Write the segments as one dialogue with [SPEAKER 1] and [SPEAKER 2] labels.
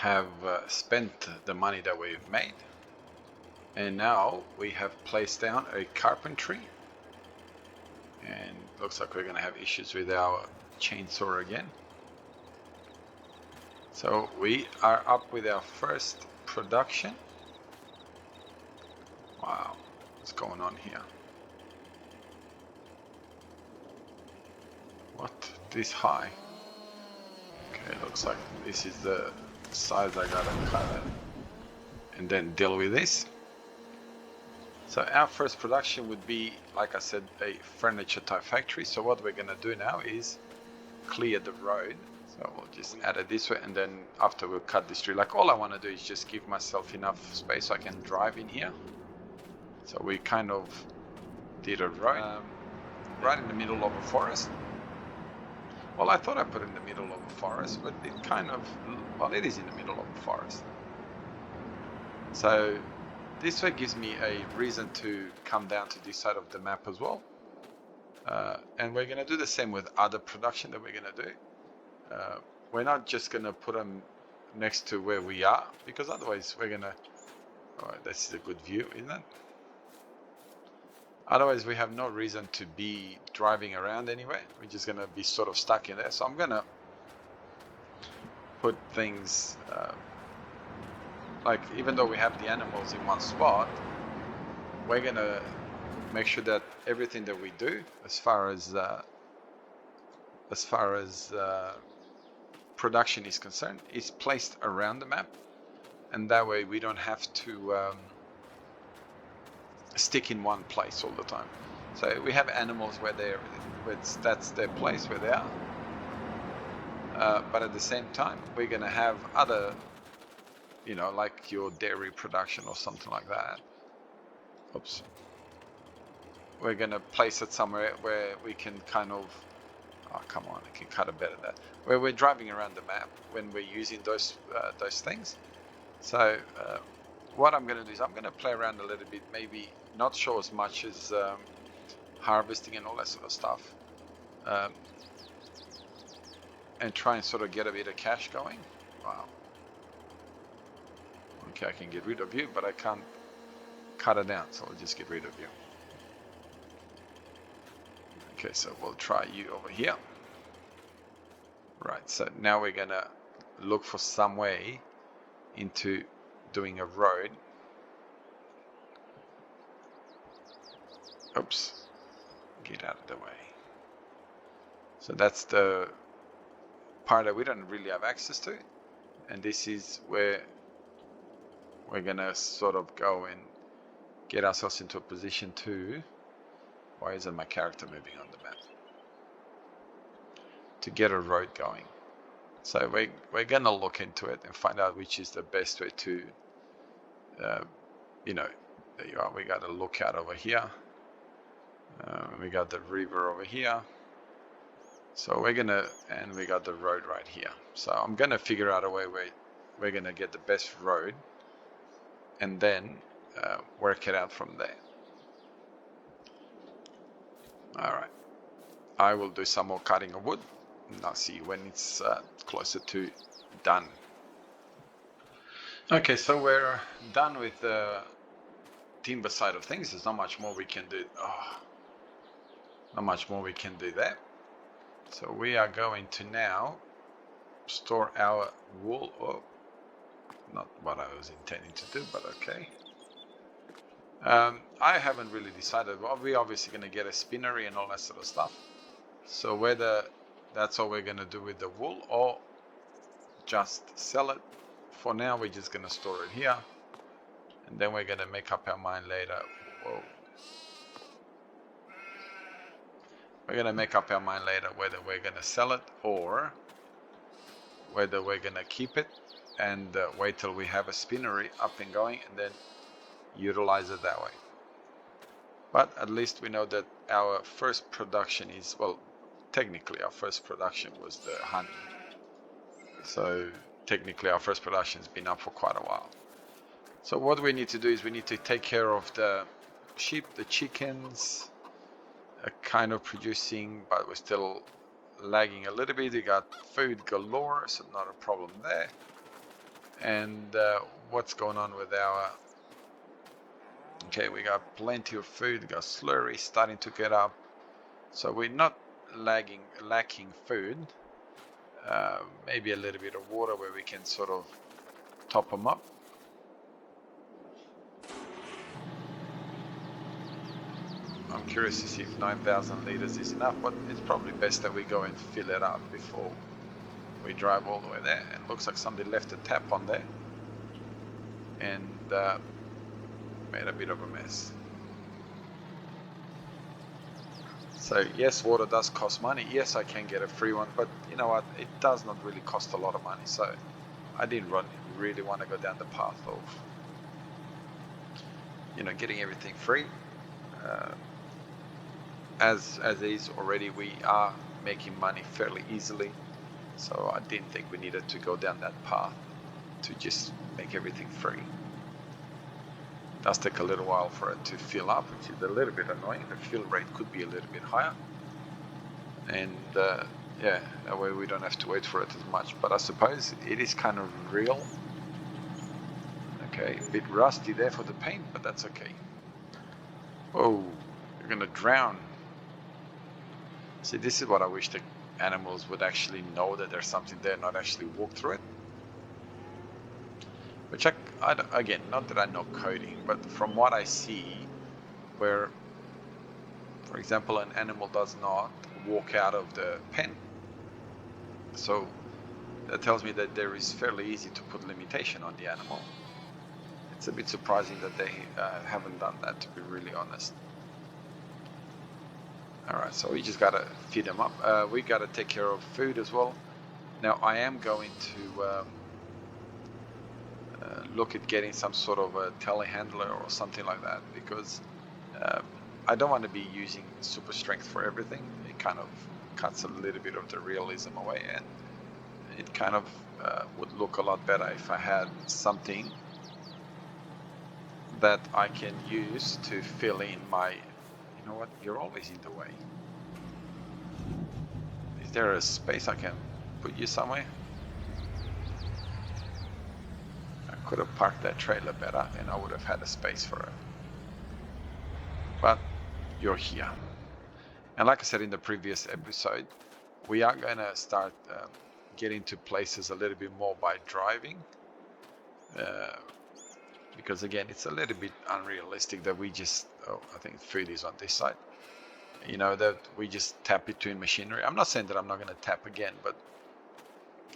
[SPEAKER 1] have spent the money that we've made, and now we have placed down a carpentry, and looks like we're going to have issues with our chainsaw again. So we are up with our first production. Wow, what's going on here? What? This high? Okay, looks like this is the size I gotta cut it and then deal with this. So our first production would be, like I said, a furniture type factory. So what we're gonna do now is clear the road. So we'll just add it this way, and then after we'll cut this tree. Like, all I want to do is just give myself enough space so I can drive in here. So we kind of did a road right in the middle of a forest. Well, I thought I put it in the middle of a forest, but it kind of, well, it is in the middle of a forest. So this way gives me a reason to come down to this side of the map as well. And we're going to do the same with other production that we're going to do. We're not just going to put them next to where we are, because otherwise we're going to, oh, this is a good view, isn't it? Otherwise we have no reason to be driving around anyway. We're just going to be sort of stuck in there. So I'm going to put things, like, even though we have the animals in one spot, we're going to make sure that everything that we do as far as production is concerned is placed around the map, and that way we don't have to stick in one place all the time. So we have animals where that's their place where they are, but at the same time we're going to have other, you know, like your dairy production or something like that. Oops. We're going to place it somewhere where we can kind of, oh come on, I can cut it better there, where we're driving around the map when we're using those things. So what I'm going to do is I'm going to play around a little bit, maybe not show as much as harvesting and all that sort of stuff, and try and sort of get a bit of cash going. Wow. Okay, I can get rid of you, but I can't cut it down, so I'll just get rid of you. Okay, so we'll try you over here. Right, so now we're gonna look for some way into doing a road. Oops, get out of the way. So that's the part that we don't really have access to, and this is where we're gonna sort of go and get ourselves into a position to, why isn't my character moving on the map? To get a road going. So we're gonna look into it and find out which is the best way to, you know, there you are, we got a lookout over here. We got the river over here. So we're gonna, and we got the road right here. So I'm gonna figure out a way where we're gonna get the best road, and then work it out from there. All right, I will do some more cutting of wood, and I'll see you when it's closer to done. Okay, so we're done with the timber side of things. There's not much more we can do. Oh, not much more we can do there. So we are going to now store our wool. Oh, not what I was intending to do, but okay. I haven't really decided. Well, we're obviously going to get a spinnery and all that sort of stuff. So whether that's all we're going to do with the wool or just sell it, for now we're just going to store it here, and then we're going to make up our mind later. Whoa. We're going to make up our mind later whether we're going to sell it or whether we're going to keep it and wait till we have a spinnery up and going and then utilize it that way. But at least we know that our first production is, well, technically our first production was the honey. So technically our first production has been up for quite a while. So what we need to do is we need to take care of the sheep, the chickens are kind of producing, but we're still lagging a little bit. We got food galore, so not a problem there. And what's going on with our... Okay, we got plenty of food, we got slurry starting to get up. So we're not lacking food. Maybe a little bit of water where we can sort of top them up. I'm curious to see if 9,000 liters is enough, but it's probably best that we go and fill it up before we drive all the way there. It looks like somebody left a tap on there and made a bit of a mess. So yes, water does cost money. Yes, I can get a free one, but you know what? It does not really cost a lot of money. So I didn't really want to go down the path of, you know, getting everything free. As is already, we are making money fairly easily. So I didn't think we needed to go down that path to just make everything free. It does take a little while for it to fill up, which is a little bit annoying. The fill rate could be a little bit higher. And yeah, that way we don't have to wait for it as much. But I suppose it is kind of real. Okay, a bit rusty there for the paint, but that's okay. Oh, you're gonna drown. See, this is what I wish the animals would actually know, that there's something there, not actually walk through it. Which again, not that I know coding, but from what I see, where, for example, an animal does not walk out of the pen, so that tells me that there is fairly easy to put limitation on the animal. It's a bit surprising that they haven't done that, to be really honest. Alright, so we just gotta feed them up. We gotta take care of food as well. Now I am going to look at getting some sort of a telehandler or something like that, because I don't want to be using super strength for everything. It kind of cuts a little bit of the realism away, and it kind of would look a lot better if I had something that I can use to fill in my... You know what? You're always in the way. Is there a space I can put you somewhere? I could have parked that trailer better and I would have had a space for it. But you're here. And like I said in the previous episode, we are going to start getting to places a little bit more by driving. Because again, it's a little bit unrealistic that we just... Oh, I think food is on this side. You know, that we just tap between machinery. I'm not saying that I'm not going to tap again, but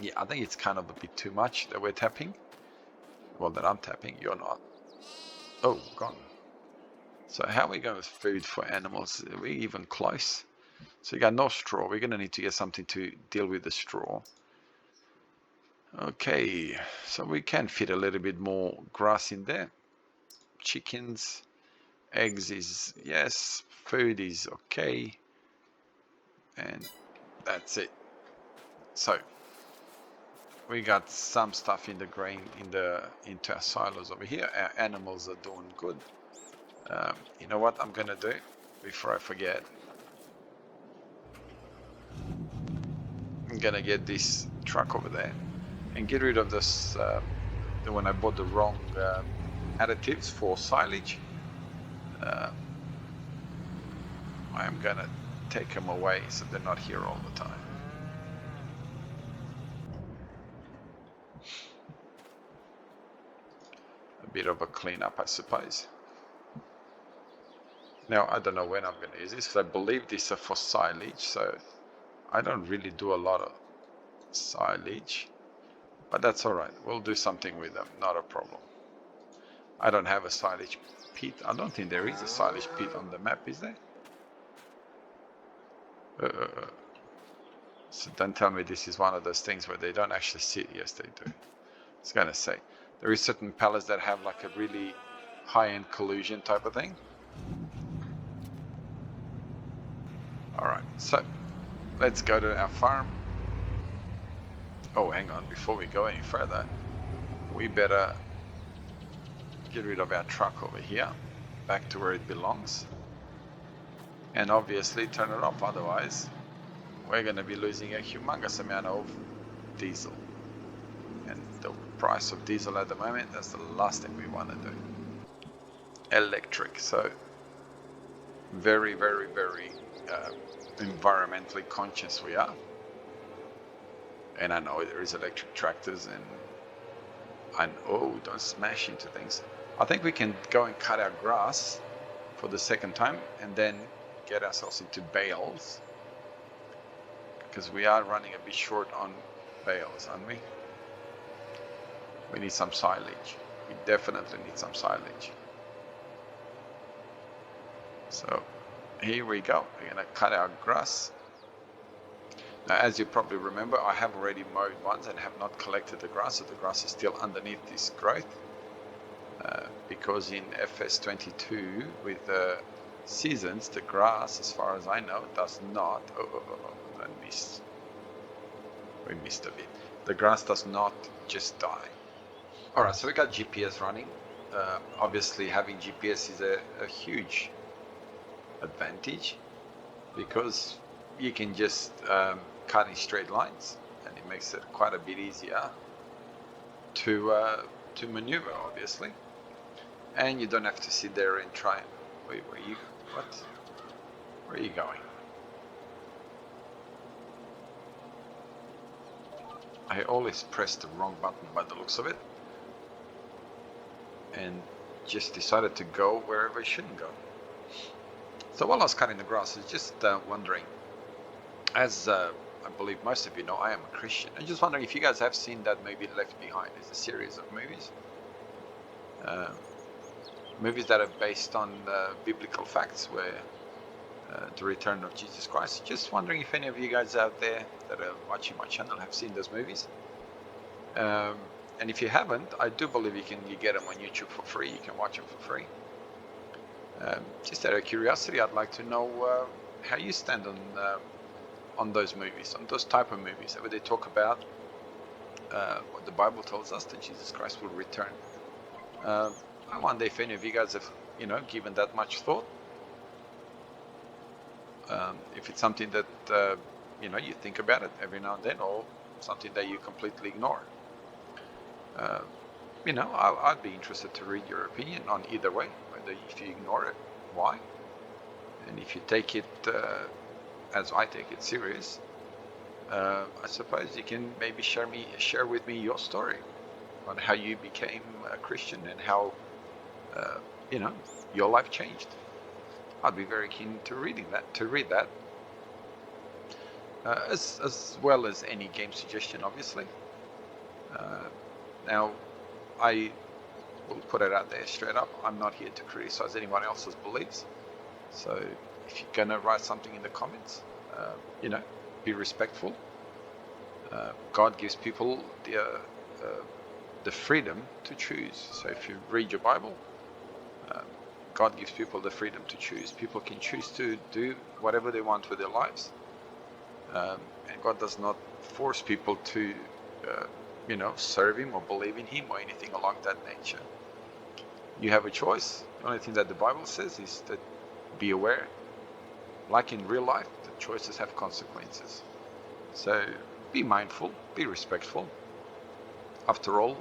[SPEAKER 1] yeah, I think it's kind of a bit too much that we're tapping. Well, that I'm tapping, you're not. Oh, gone. So how are we going with food for animals? Are we even close? So you got no straw. We're going to need to get something to deal with the straw. Okay, so we can fit a little bit more grass in there. Chickens, eggs is yes, food is okay, and that's it. So we got some stuff in the grain into our silos over here. Our animals are doing good. You know what I'm gonna do before I forget? I'm gonna get this truck over there and get rid of this. When I bought the wrong additives for silage, I'm gonna take them away so they're not here all the time. A bit of a cleanup, I suppose. Now I don't know when I'm gonna use this, because I believe these are for silage, so I don't really do a lot of silage, but that's all right. We'll do something with them, not a problem. I don't have a silage pit. I don't think there is a silage pit on the map, is there? So don't tell me this is one of those things where they don't actually sit. Yes, they do. I was gonna say, there is certain pallets that have like a really high-end collusion type of thing. Alright, so let's go to our farm. Oh, hang on, before we go any further, we better get rid of our truck over here, back to where it belongs. And obviously turn it off, otherwise we're going to be losing a humongous amount of diesel. And the price of diesel at the moment, that's the last thing we want to do. Electric, so very, very, very environmentally conscious we are. And I know there is electric tractors, and oh, don't smash into things. I think we can go and cut our grass for the second time and then get ourselves into bales, because we are running a bit short on bales, aren't we? We need some silage. We definitely need some silage. So here we go. We're gonna cut our grass. Now, as you probably remember, I have already mowed once and have not collected the grass, so the grass is still underneath this growth. Because in FS22 with the seasons, the grass, as far as I know, does not. I missed. We missed a bit. The grass does not just die. All right, so we got GPS running. Obviously, having GPS is a huge advantage, because you can just cut in straight lines, and it makes it quite a bit easier to maneuver, obviously. And you don't have to sit there and try. Wait, where are you going? I always press the wrong button by the looks of it, and just decided to go wherever I shouldn't go. So while I was cutting the grass, I was just wondering, as I believe most of you know, I am a Christian. I'm just wondering if you guys have seen that movie Left Behind. It's a series of movies. Movies that are based on biblical facts, where the return of Jesus Christ. Just wondering if any of you guys out there that are watching my channel have seen those movies. And if you haven't, I do believe you get them on YouTube for free. You can watch them for free. Just out of curiosity, I'd like to know how you stand on those movies, on those type of movies, where they talk about what the Bible tells us, that Jesus Christ will return. I wonder if any of you guys have, given that much thought. If it's something that you think about it every now and then, or something that you completely ignore. I'd be interested to read your opinion on either way. Whether if you ignore it, why, and if you take it as I take it serious, I suppose you can maybe share with me your story on how you became a Christian and how your life changed. I'd be very keen to read that, as well as any game suggestion, obviously. Now, I will put it out there straight up. I'm not here to criticize anyone else's beliefs. So if you're gonna write something in the comments, be respectful. God gives people the freedom to choose. So if you read your Bible, God gives people the freedom to choose. People can choose to do whatever they want with their lives, and God does not force people to serve him or believe in him or anything along that nature. You have a choice. The only thing that the Bible says is that be aware. Like in real life, the choices have consequences. So be mindful, be respectful. After all,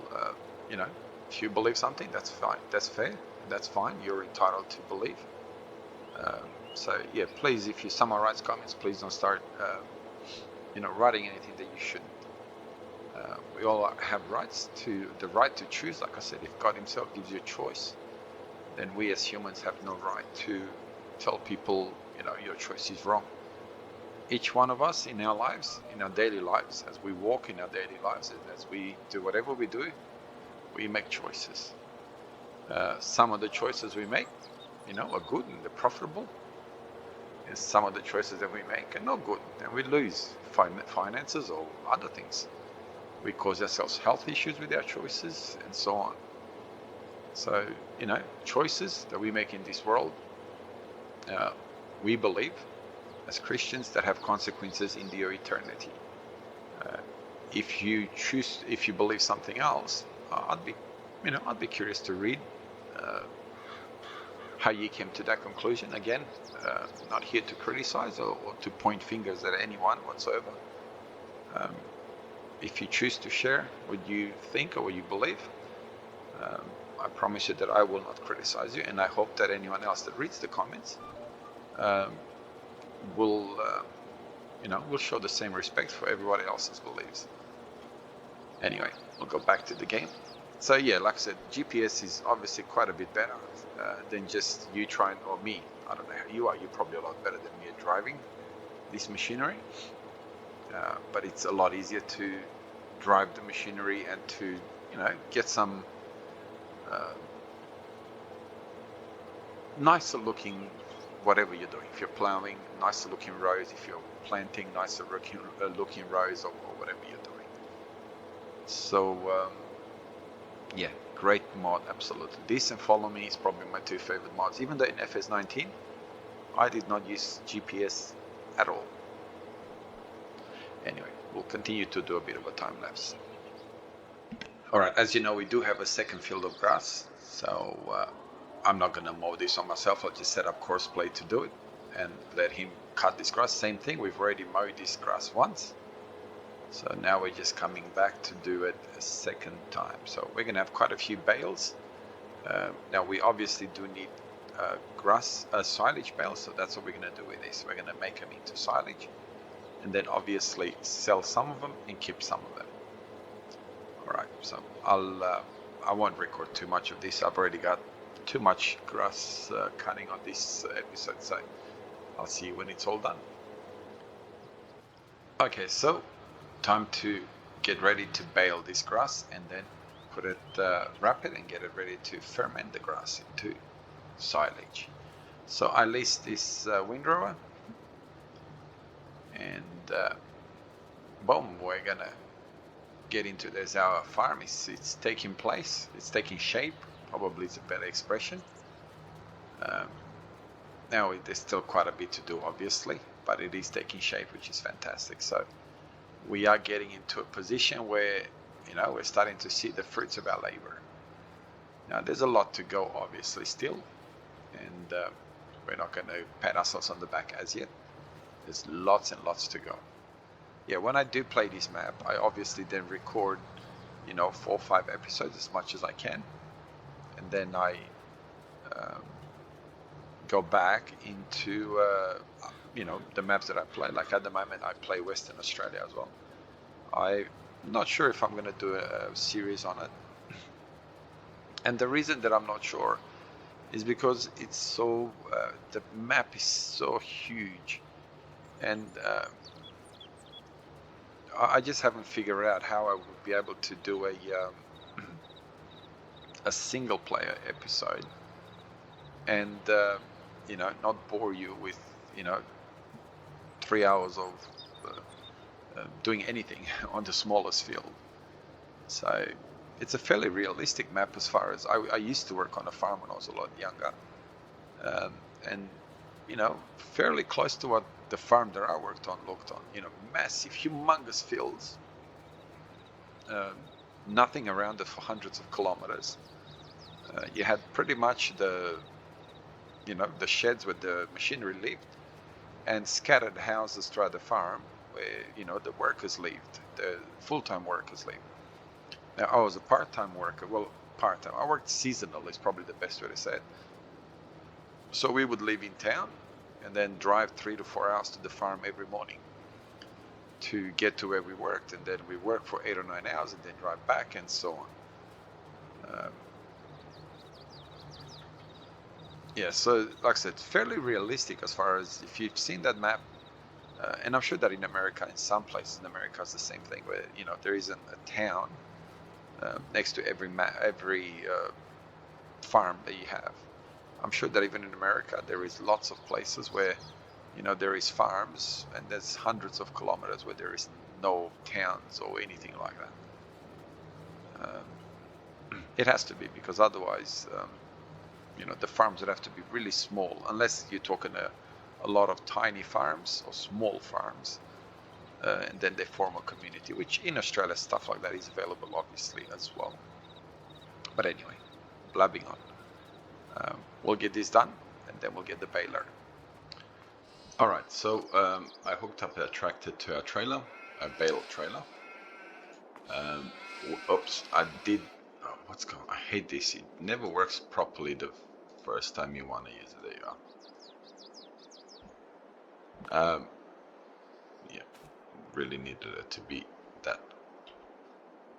[SPEAKER 1] if you believe something, that's fine, that's fair, that's fine. You're entitled to believe. So yeah, please, if you someone writes comments, please don't start writing anything that you shouldn't. We all have the right to choose. Like I said, if God himself gives you a choice, then we as humans have no right to tell people, your choice is wrong. Each one of us in our lives, in our daily lives, as we walk in our daily lives, as we do whatever we do, we make choices. Some of the choices we make, are good and they're profitable. And some of the choices that we make are not good, and we lose finances or other things. We cause ourselves health issues with our choices, and so on. So, choices that we make in this world, we believe as Christians that have consequences in your eternity. If you believe something else, I'd be curious to read how you came to that conclusion. Again, not here to criticize or to point fingers at anyone whatsoever. if you choose to share what you think or what you believe, um, I promise you that I will not criticize you, and I hope that anyone else that reads the comments um, will, will show the same respect for everybody else's beliefs. Anyway, we'll go back to the game. So yeah, like I said, GPS is obviously quite a bit better than just you trying, or me. I don't know how you are. You're probably a lot better than me at driving this machinery, but it's a lot easier to drive the machinery and to, get some nicer looking whatever you're doing. If you're plowing, nicer looking rows. If you're planting, nicer looking rows, or whatever you're doing. So yeah, great mod, absolutely. This and Follow Me is probably my two favorite mods. Even though in FS19 I did not use GPS at all. Anyway, we'll continue to do a bit of a time lapse. Alright, as you know, we do have a second field of grass, so I'm not gonna mow this on myself. I'll just set up Courseplay to do it and let him cut this grass. Same thing, we've already mowed this grass once, so now we're just coming back to do it a second time. So we're gonna have quite a few bales. Now we obviously do need silage bales, so that's what we're gonna do with this. We're gonna make them into silage, and then obviously sell some of them and keep some of them. All right, so I won't record too much of this. I've already got too much grass cutting on this episode, so I'll see you when it's all done. Okay, so time to get ready to bale this grass and then put it, wrap it and get it ready to ferment the grass into silage. So I leased this windrower, and boom, we're gonna get into this. Our farm it's taking place, it's taking shape, probably is a better expression. Now there's still quite a bit to do, obviously, but it is taking shape, which is fantastic. So we are getting into a position where, we're starting to see the fruits of our labor. Now there's a lot to go, obviously, still, and we're not going to pat ourselves on the back as yet. There's lots and lots to go. Yeah, when I do play this map, I obviously then record, 4 or 5 episodes as much as I can, and then I go back into the maps that I play. Like at the moment, I play Western Australia as well. I'm not sure if I'm going to do a series on it, and the reason that I'm not sure is because it's so the map is so huge, and I just haven't figured out how I would be able to do a single player episode and not bore you with 3 hours of doing anything on the smallest field. So it's a fairly realistic map as far as I used to work on a farm when I was a lot younger, and fairly close to what the farm that I worked on looked on. Massive, humongous fields, nothing around it for hundreds of kilometers. You had pretty much the sheds where the machinery lived, and scattered houses throughout the farm where the workers lived, the full-time workers lived. Now I was a part-time worker. Well, part-time. I worked seasonal is probably the best way to say it. So we would live in town and then drive 3 to 4 hours to the farm every morning to get to where we worked, and then we work for 8 or 9 hours and then drive back, and so on. Yeah, so like I said, fairly realistic as far as if you've seen that map, and I'm sure that in America, in some places in America, it's the same thing where there isn't a town next to every farm that you have. I'm sure that even in America there is lots of places where there is farms, and there's hundreds of kilometers where there is no towns or anything like that. It has to be, because otherwise the farms would have to be really small, unless you're talking a lot of tiny farms or small farms, and then they form a community, which in Australia stuff like that is available obviously as well. But anyway, blabbing on. We'll get this done and then we'll get the baler. Alright, so I hooked up a tractor to our trailer, a bale trailer, Oops, I did. Oh, what's going on? I hate this. It never works properly the first time you want to use it. There you are. Yeah, really needed it to be that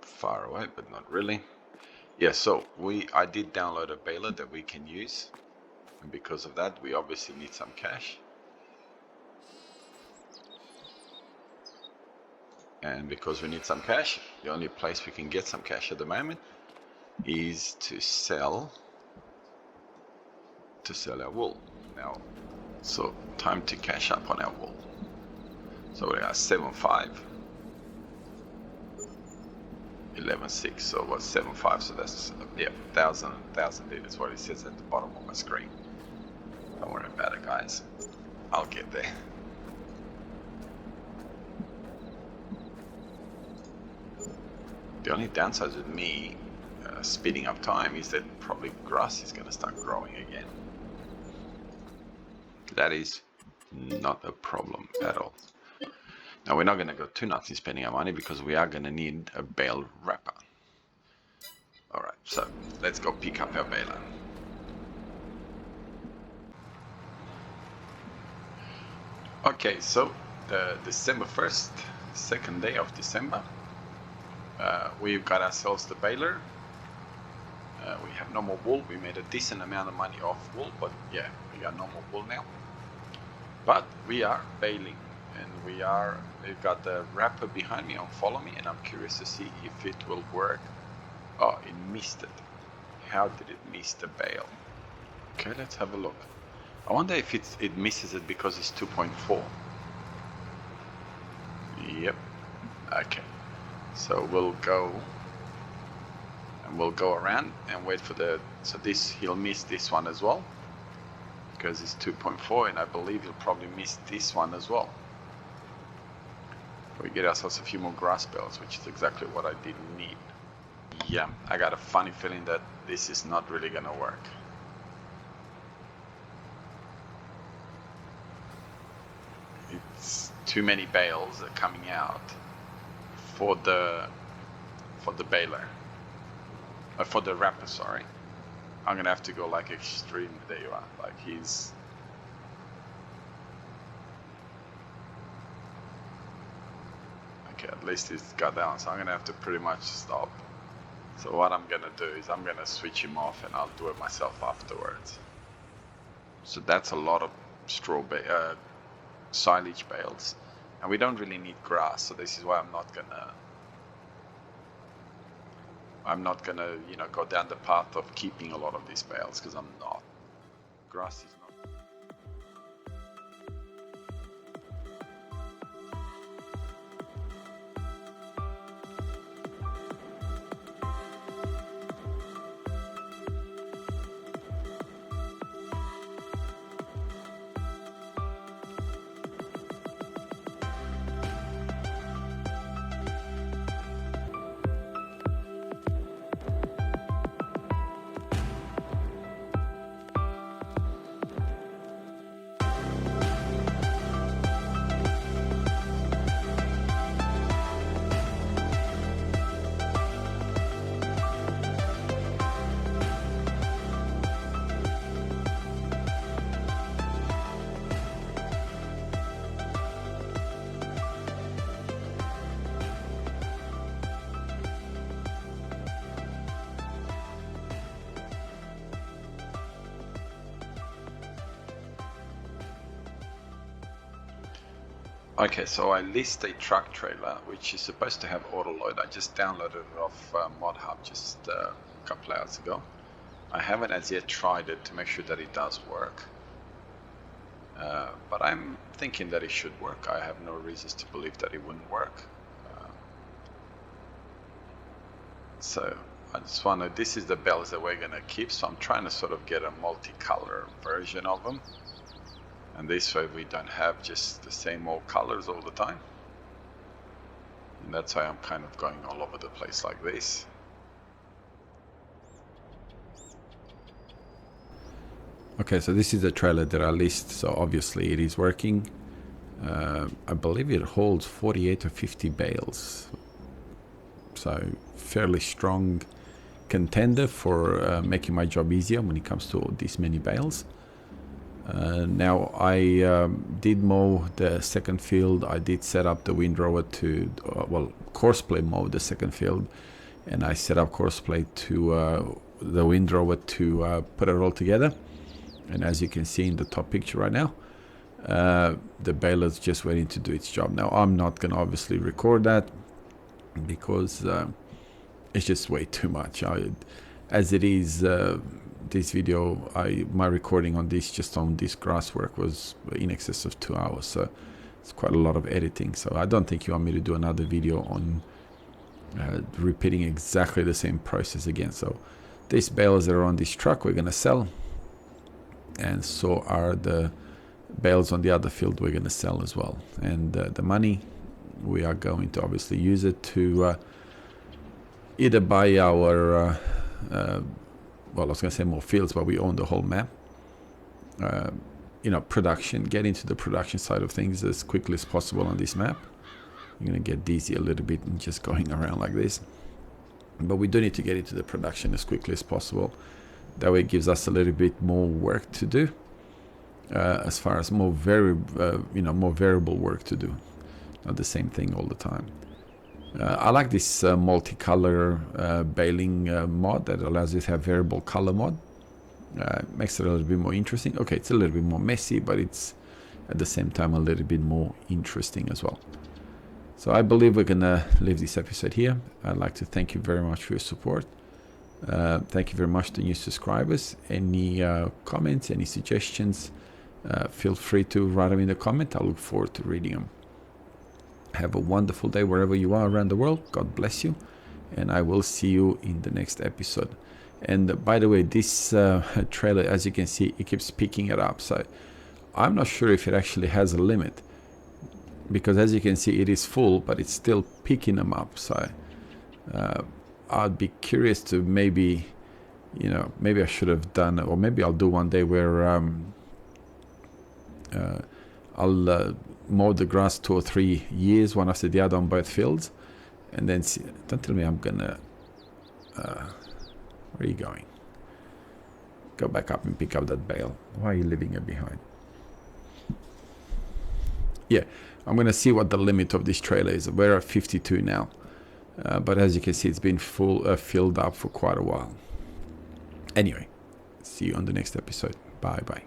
[SPEAKER 1] far away, but not really. Yeah, so I did download a baler that we can use, and because of that, we obviously need some cash. And because we need some cash, the only place we can get some cash at the moment is to sell our wool. Now, so time to cash up on our wool. So we are 7.5, 11.6. So what's 7.5? So that's 1,000 liters. What it says at the bottom of my screen. Don't worry about it, guys. I'll get there. The only downside with me speeding up time is that probably grass is going to start growing again. That is not a problem at all. Now we're not going to go too nuts in spending our money because we are going to need a bale wrapper. Alright, so let's go pick up our baler. Okay, so December 1st, second day of December. We've got ourselves the baler. We have no more wool. We made a decent amount of money off wool, but yeah, we got no more wool now. But we are baling, and we've got the wrapper behind me on follow me, and I'm curious to see if it will work. Oh, it missed it. How did it miss the bale? Okay, let's have a look. I wonder if it misses it because it's 2.4. Yep. Okay. So we'll go around and wait for so he'll miss this one as well because it's 2.4, and I believe he'll probably miss this one as well. We get ourselves a few more grass bales, which is exactly what I didn't need. Yeah, I got a funny feeling that this is not really gonna work. It's too many bales are coming out for the baler, for the wrapper, sorry. I'm gonna have to go like extreme. There you are. Like he's okay. At least he's got down. So I'm gonna have to pretty much stop. So what I'm gonna do is I'm gonna switch him off, and I'll do it myself afterwards. So that's a lot of silage bales, and we don't really need grass. So this is why I'm not gonna go down the path of keeping a lot of these bales, because I'm not. Grass is not. Okay, so I list a truck trailer which is supposed to have auto load. I just downloaded it off ModHub just a couple hours ago. I haven't as yet tried it to make sure that it does work, but I'm thinking that it should work. I have no reasons to believe that it wouldn't work. So I just want to, this is the bells that we're going to keep, so I'm trying to sort of get a multicolor version of them. And this way we don't have just the same old colors all the time. And that's why I'm kind of going all over the place like this. Okay, so this is the trailer that I list, so obviously it is working. I believe it holds 48 or 50 bales.
[SPEAKER 2] So fairly strong contender for making my job easier when it comes to these many bales. Now I did mow the second field. I did set up the windrower to courseplay mow the second field, and I set up courseplay to the windrower to put it all together. And as you can see in the top picture right now, the baler's just waiting to do its job. Now I'm not gonna obviously record that because it's just way too much. As it is, this video, my recording on this, just on this grass work, was in excess of 2 hours, so it's quite a lot of editing. So I don't think you want me to do another video on repeating exactly the same process again. So these bales that are on this truck we're gonna sell, and so are the bales on the other field we're gonna sell as well. And the money, we are going to obviously use it to either buy our well, I was going to say more fields, but we own the whole map. You know, production, get into the production side of things as quickly as possible on this map. You're going to get dizzy a little bit and just going around like this. But we do need to get into the production as quickly as possible. That way it gives us a little bit more work to do, as far as more more variable work to do. Not the same thing all the time. I like this multicolor baling mod that allows you to have variable color mod. Makes it a little bit more interesting. Okay, it's a little bit more messy, but it's at the same time a little bit more interesting as well. So I believe we're gonna leave this episode here. I'd like to thank you very much for your support. Thank you very much to new subscribers. Any comments, any suggestions, feel free to write them in the comment. I look forward to reading them. Have a wonderful day wherever you are around the world. God bless you, and I will see you in the next episode. And by the way, this trailer, as you can see, it keeps picking it up, so I'm not sure if it actually has a limit, because as you can see it is full, but it's still picking them up. So I'd be curious to maybe I should have done, or maybe I'll do one day where I'll mow the grass 2 or 3 years, one after the other on both fields, and then see. Don't tell me I'm gonna where are you going? Go back up and pick up that bale. Why are you leaving it behind? Yeah, I'm gonna see what the limit of this trailer is. We're at 52 now, but as you can see, it's been filled up for quite a while. Anyway, see you on the next episode. Bye bye.